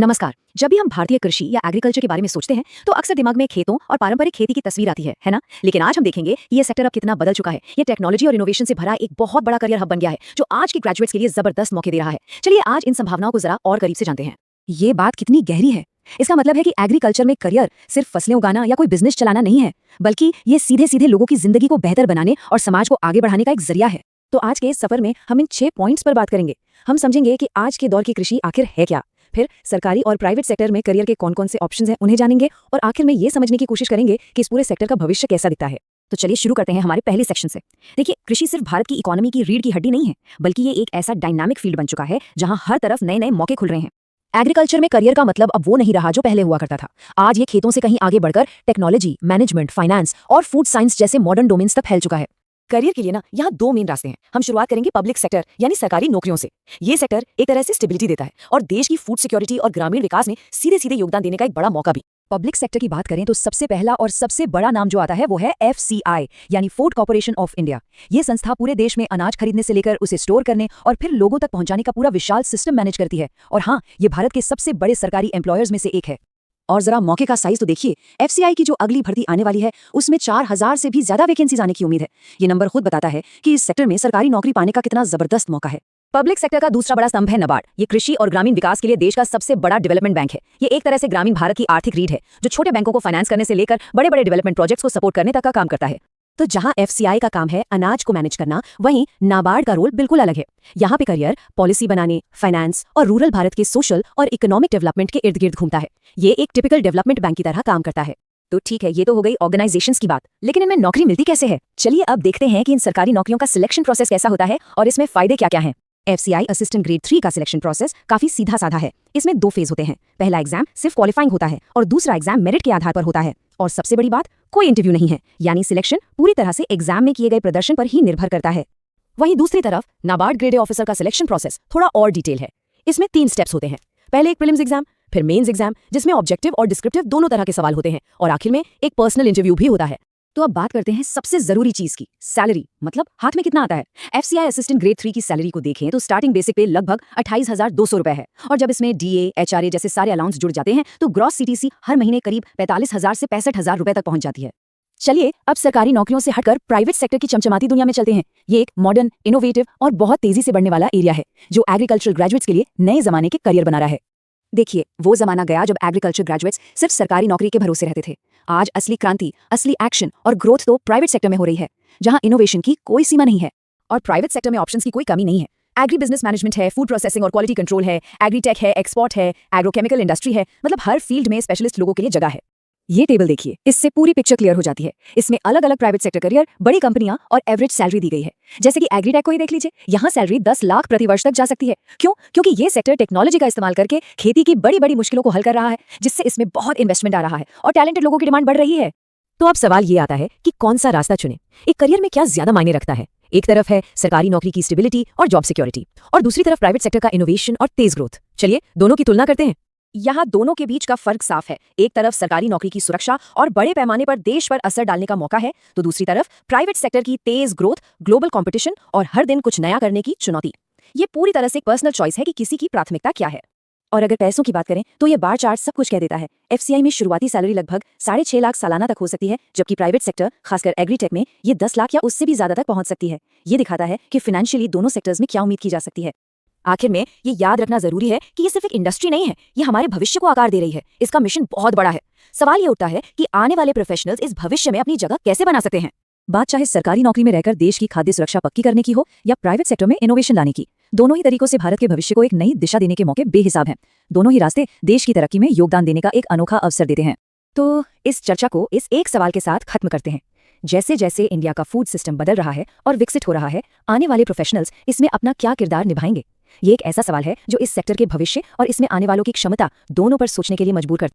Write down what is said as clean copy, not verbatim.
नमस्कार। जब भी हम भारतीय कृषि या एग्रीकल्चर के बारे में सोचते हैं तो अक्सर दिमाग में खेतों और पारंपरिक खेती की तस्वीर आती है ना? लेकिन आज हम देखेंगे कि ये सेक्टर अब कितना बदल चुका है। ये टेक्नोलॉजी और इनोवेशन से भरा एक बहुत बड़ा करियर हब बन गया है जो आज के ग्रेजुएट्स के लिए जबरदस्त मौके दे रहा है। चलिए आज इन संभावनाओं को जरा और करीब से जानते हैं। ये बात कितनी गहरी है। इसका मतलब है कि एग्रीकल्चर में करियर सिर्फ फसलें उगाना या कोई बिजनेस चलाना नहीं है, बल्कि ये सीधे सीधे लोगों की जिंदगी को बेहतर बनाने और समाज को आगे बढ़ाने का एक जरिया है। तो आज के इस सफर में हम इन 6 पॉइंट्स पर बात करेंगे। हम समझेंगे कि आज के दौर की कृषि आखिर है क्या, फिर सरकारी और प्राइवेट सेक्टर में करियर के कौन कौन से ऑप्शंस हैं उन्हें जानेंगे, और आखिर में ये समझने की कोशिश करेंगे कि इस पूरे सेक्टर का भविष्य कैसा दिखता है। तो चलिए शुरू करते हैं हमारे पहले सेक्शन से। देखिए, कृषि सिर्फ भारत की इकोनॉमी की रीढ़ की हड्डी नहीं है, बल्कि ये एक ऐसा डायनामिक फील्ड बन चुका है जहां हर तरफ नए नए मौके खुल रहे हैं। एग्रीकल्चर में करियर का मतलब अब वो नहीं रहा जो पहले हुआ करता था। आज ये खेतों से कहीं आगे बढ़कर टेक्नोलॉजी, मैनेजमेंट, फाइनेंस और फूड साइंस जैसे मॉडर्न डोमेन्स तक फैल चुका है। करियर के लिए ना यहाँ 2 मेन रास्ते हैं। हम शुरुआत करेंगे पब्लिक सेक्टर यानी सरकारी नौकरियों से। ये सेक्टर एक तरह से स्टेबिलिटी देता है और देश की फूड सिक्योरिटी और ग्रामीण विकास में सीधे सीधे योगदान देने का एक बड़ा मौका भी। पब्लिक सेक्टर की बात करें तो सबसे पहला और सबसे बड़ा नाम जो आता है वो है FCI यानी फूड कॉर्पोरेशन ऑफ इंडिया। ये संस्था पूरे देश में अनाज खरीदने से लेकर उसे स्टोर करने और फिर लोगों तक पहुंचाने का पूरा विशाल सिस्टम मैनेज करती है। और हाँ, ये भारत के सबसे बड़े सरकारी एम्प्लॉयर्स में से एक है। और जरा मौके का साइज तो देखिए। FCI की जो अगली भर्ती आने वाली है उसमें 4000 से भी ज्यादा वैकेंसीज आने की उम्मीद है। ये नंबर खुद बताता है कि इस सेक्टर में सरकारी नौकरी पाने का कितना जबरदस्त मौका है। पब्लिक सेक्टर का दूसरा बड़ा स्तंभ है नाबार्ड। ये कृषि और ग्रामीण विकास के लिए देश का सबसे बड़ा डेवलपमेंट बैंक है। ये एक तरह से ग्रामीण भारत की आर्थिक रीढ़ है जो छोटे बैंकों को फाइनेंस करने से लेकर बड़े बड़े डेवलपमेंट प्रोजेक्ट्स को सपोर्ट करने तक का काम करता है। तो जहां FCI का काम है अनाज को मैनेज करना, वहीं नाबार्ड का रोल बिल्कुल अलग है। यहाँ पे करियर पॉलिसी बनाने, फाइनेंस और रूरल भारत के सोशल और इकोनॉमिक डेवलपमेंट के इर्द गिर्द घूमता है। ये एक टिपिकल डेवलपमेंट बैंक की तरह काम करता है। तो ठीक है, ये तो हो गई ऑर्गेनाइजेशंस की बात, लेकिन इनमें नौकरी मिलती कैसे है? चलिए अब देखते हैं कि इन सरकारी नौकरियों का सिलेक्शन प्रोसेस कैसा होता है और इसमें फायदे क्या क्या हैं। FCI असिस्टेंट ग्रेड 3 का सिलेक्शन प्रोसेस काफी सीधा साधा है। इसमें 2 फेज होते हैं। पहला एग्जाम सिर्फ क्वालिफाइंग होता है और दूसरा एग्जाम मेरिट के आधार पर होता है। और सबसे बड़ी बात, कोई इंटरव्यू नहीं है, यानी सिलेक्शन पूरी तरह से एग्जाम में किए गए प्रदर्शन पर ही निर्भर करता है। वहीं दूसरी तरफ नाबार्ड ग्रेड ऑफिसर का सिलेक्शन प्रोसेस थोड़ा और डिटेल है। इसमें 3 स्टेप्स होते हैं। पहले एक प्रीलिम्स एग्जाम, फिर मेंस एग्जाम जिसमें ऑब्जेक्टिव और डिस्क्रिप्टिव दोनों तरह के सवाल होते हैं, और आखिर में एक पर्सनल इंटरव्यू भी होता है। तो अब बात करते हैं सबसे जरूरी चीज की, सैलरी, मतलब हाथ में कितना आता है। FCI असिस्टेंट ग्रेड 3 की सैलरी को देखें तो स्टार्टिंग बेसिक पे लगभग 28,200 रुपए है, और जब इसमें DA, HRA जैसे सारे अलाउंस जुड़ जाते हैं तो ग्रॉस CTC हर महीने करीब 45,000 से 65,000 रुपए तक पहुंच जाती है। चलिए अब सरकारी नौकरियों से हटकर प्राइवेट सेक्टर की चमचमाती दुनिया में चलते हैं। ये एक मॉडर्न, इनोवेटिव और बहुत तेजी से बढ़ने वाला एरिया है जो एग्रीकल्चर ग्रेजुएट्स के लिए नए जमाने के करियर बना रहा है। देखिए, वो जमाना गया जब एग्रीकल्चर ग्रेजुएट्स सिर्फ सरकारी नौकरी के भरोसे रहते थे। आज असली क्रांति, असली एक्शन और ग्रोथ तो प्राइवेट सेक्टर में हो रही है, जहां इनोवेशन की कोई सीमा नहीं है और प्राइवेट सेक्टर में ऑप्शंस की कोई कमी नहीं है। एग्री बिजनेस मैनेजमेंट है, फूड प्रोसेसिंग और क्वालिटी कंट्रोल है, एग्रीटेक है, एक्सपोर्ट है, एग्रोकेमिकल इंडस्ट्री है, मतलब हर फील्ड में स्पेशलिस्ट लोगों के लिए जगह है। ये टेबल देखिए, इससे पूरी पिक्चर क्लियर हो जाती है। इसमें अलग अलग प्राइवेट सेक्टर करियर, बड़ी कंपनियां और एवरेज सैलरी दी गई है। जैसे कि एग्रीटेक को ही देख लीजिए, यहाँ सैलरी 10 लाख प्रति वर्ष तक जा सकती है। क्यों? क्योंकि ये सेक्टर टेक्नोलॉजी का इस्तेमाल करके खेती की बड़ी बड़ी मुश्किलों को हल कर रहा है, जिससे इसमें बहुत इन्वेस्टमेंट आ रहा है और टैलेंटेड लोगों की डिमांड बढ़ रही है। तो अब सवाल ये आता है कि कौन सा रास्ता चुने। एक करियर में क्या ज्यादा मायने रखता है? एक तरफ है सरकारी नौकरी की स्टेबिलिटी और जॉब सिक्योरिटी, और दूसरी तरफ प्राइवेट सेक्टर का इनोवेशन और तेज ग्रोथ। चलिए दोनों की तुलना करते हैं। यहाँ दोनों के बीच का फर्क साफ है। एक तरफ सरकारी नौकरी की सुरक्षा और बड़े पैमाने पर देश पर असर डालने का मौका है, तो दूसरी तरफ प्राइवेट सेक्टर की तेज ग्रोथ, ग्लोबल कंपटीशन और हर दिन कुछ नया करने की चुनौती। ये पूरी तरह से एक पर्सनल चॉइस है कि किसी की प्राथमिकता क्या है। और अगर पैसों की बात करें तो ये बार चार्ट सब कुछ कह देता है। FCI में शुरुआती सैलरी लगभग 6.5 लाख सालाना तक हो सकती है, जबकि प्राइवेट सेक्टर खासकर एग्रीटेक में ये 10 लाख या उससे भी ज्यादा तक पहुंच सकती है। ये दिखाता है कि फाइनेंशियली दोनों सेक्टर्स में क्या उम्मीद की जा सकती है। आखिर में ये याद रखना जरूरी है कि ये सिर्फ एक इंडस्ट्री नहीं है, ये हमारे भविष्य को आकार दे रही है। इसका मिशन बहुत बड़ा है। सवाल ये उठता है कि आने वाले प्रोफेशनल्स इस भविष्य में अपनी जगह कैसे बना सकते हैं। बात चाहे सरकारी नौकरी में रहकर देश की खाद्य सुरक्षा पक्की करने की हो या प्राइवेट सेक्टर में इनोवेशन लाने की, दोनों ही तरीकों से भारत के भविष्य को एक नई दिशा देने के मौके बेहिसाब हैं। दोनों ही रास्ते देश की तरक्की में योगदान देने का एक अनोखा अवसर देते हैं। तो इस चर्चा को इस एक सवाल के साथ खत्म करते हैं। जैसे जैसे इंडिया का फूड सिस्टम बदल रहा है और विकसित हो रहा है, आने वाले प्रोफेशनल्स इसमें अपना क्या किरदार निभाएंगे? ये एक ऐसा सवाल है जो इस सेक्टर के भविष्य और इसमें आने वालों की क्षमता दोनों पर सोचने के लिए मजबूर करता है।